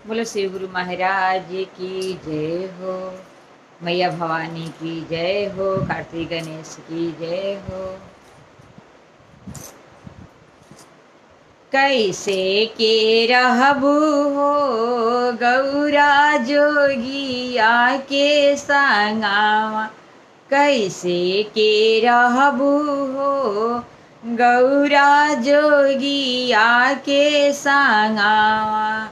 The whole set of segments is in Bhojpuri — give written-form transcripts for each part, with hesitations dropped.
बोलो शिव गुरु महाराज की जय हो। मैया भवानी की जय हो। कार्तिक गणेश की जय हो। कैसे के रहबू हो गौरा जोगिया के संगावा। कैसे के रहबू हो गौरा जोगिया के संगावा।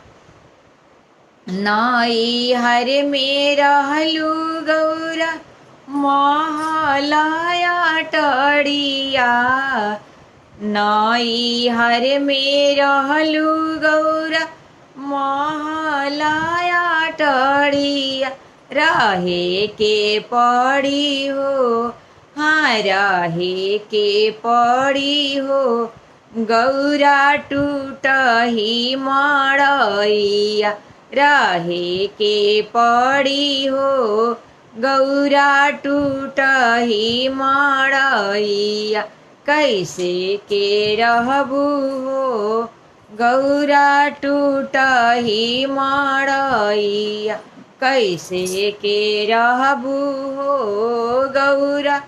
नाई हर में रहलू गौरा महलाया टड़िया। नाई हर में रहलू गौरा महलाया टड़िया। रहे के पड़ी हो, हाँ रहे के पड़ी हो गौरा टूट ही मड़ैया। रहे के पड़ी हो गौरा टूट ही मड़ैया। कैसे के रहबू हो गौरा टूट ही मड़ैया। कैसे के रहबू हो गौरा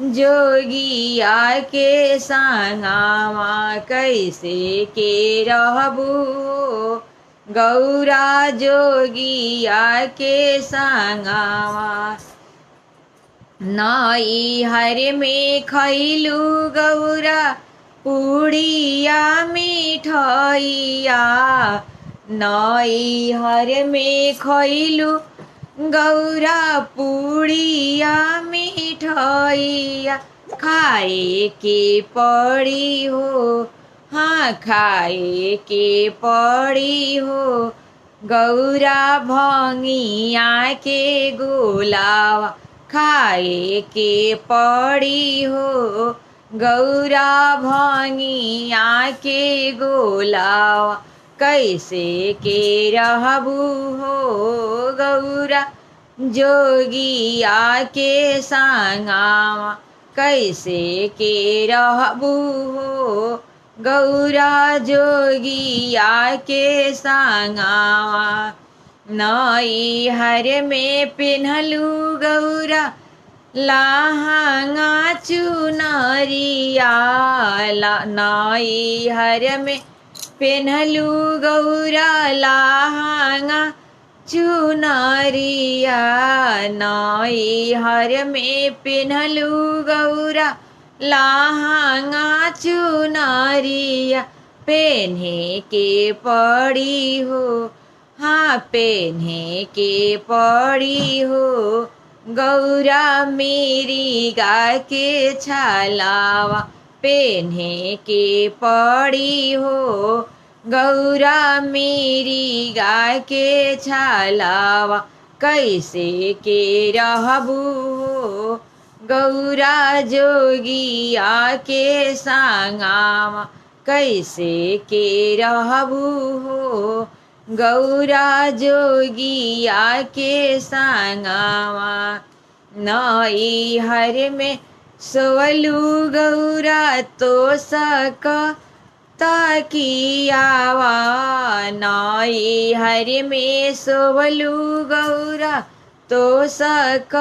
जोगिया के संगावा। कैसे के रहबू हो गौरा जोगिया के संगावा। नाई हर में खैलू गौरा पुड़िया मिठैया। नाई हर में खैलू गौरा पुड़िया मिठैया। खाए के पड़ी हो, हाँ खाए के पड़ी हो गौरा भंगिया के गोलावा। खाए के पड़ी हो गौरा भंगिया के गोलावा। कैसे के रहबू हो गौरा जोगिया के संगावा। कैसे के रहबू हो गौरा जोगिया के संगावा। नाई हर में पिन्हलू गौरा लहंगा चुनरिया। नाई हर में पिन्हलू गौरा लहंगा चुनरिया। नाई हर में पिन्हलू गौरा लहंगा चुनरिया। पेन्हे के पड़ी हो, हाँ पेन्हे के पड़ी हो गौरा मेरी गा के छलावा। पेन्हे के पड़ी हो गौरा मेरी गा के छलावा। कैसे के रहबू हो गौरा जोगिया के संगावा। कैसे के रहबू हो गौरा जोगिया के संगावा। नाई हर में सोवलू गौरा तो सक तकियावा। नाई हर में सोवलू गौरा तो सक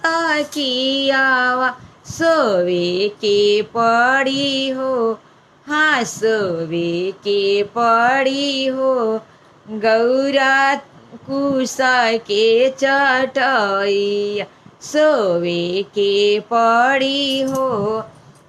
तकियावा। सोवे के पड़ी हो, हाँ सोवे के पड़ी हो गौरा कुसा के चटैया। सोवे के पड़ी हो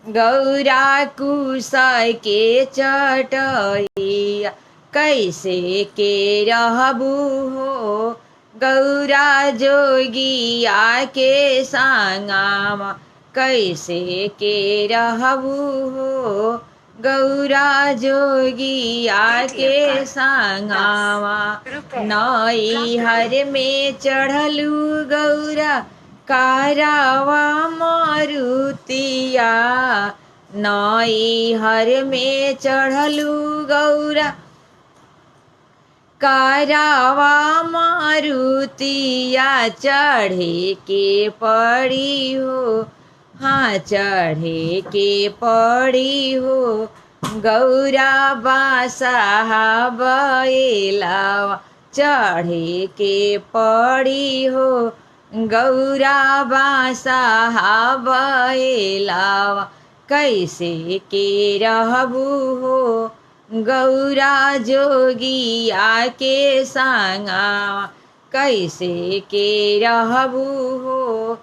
गौरा कुसा के चटैया। कैसे के रहबू हो गौरा जोगिया के संगावा। कैसे के रहबू हो गौरा जोगिया के संगावा। नाई हर में चढ़लू गौरा कारावा मारुतिया। नाई हर में चढ़लू गौरा कारावा मारुतिया। चढ़े के पड़ी हो, हाँ चढ़े के पड़ी हो गौरा बासा बैलावा। चढ़े के पड़ी हो गौरा बासा बैलावा, कैसे के रहबू हो गौरा जोगिया के संगावा, कैसे के रहबू हो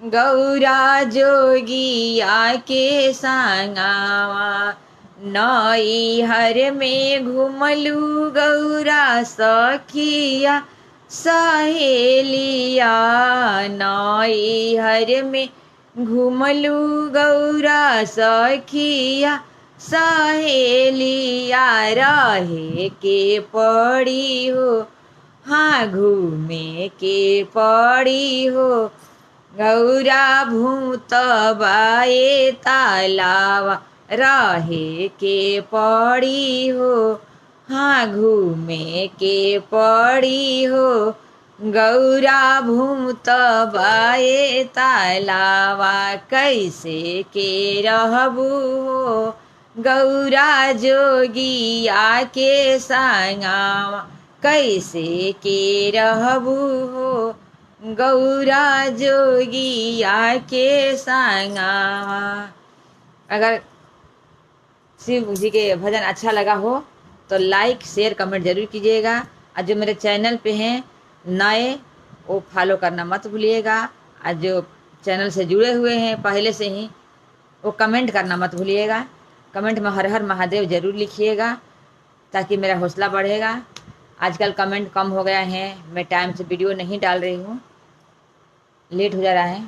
गौरा जोगिया के संगावा। नई हर में घुमलू गौरा सखिया सहेलिया, नई हर में घुमलू गौरा सखिया सहेलिया, रहे के पड़ी हो हाँ घूमे के पड़ी हो गौरा भूत बाए तालावा, रहे के पड़ी हो हाँ घूमे के पड़ी हो गौरा भूत बाए तालावा, कैसे के रहबू हो गौरा जोगिया के संगावा, कैसे के रहबू हो गौरा जोगिया के संगावा। अगर शिव जी के भजन अच्छा लगा हो तो लाइक शेयर कमेंट जरूर कीजिएगा, और जो मेरे चैनल पे हैं नए वो फॉलो करना मत भूलिएगा, और जो चैनल से जुड़े हुए हैं पहले से ही वो कमेंट करना मत भूलिएगा। कमेंट में हर हर महादेव जरूर लिखिएगा ताकि मेरा हौसला बढ़ेगा। आजकल कमेंट कम हो गया है, मैं टाइम से वीडियो नहीं डाल रही हूँ, लेट हो जा रहा है।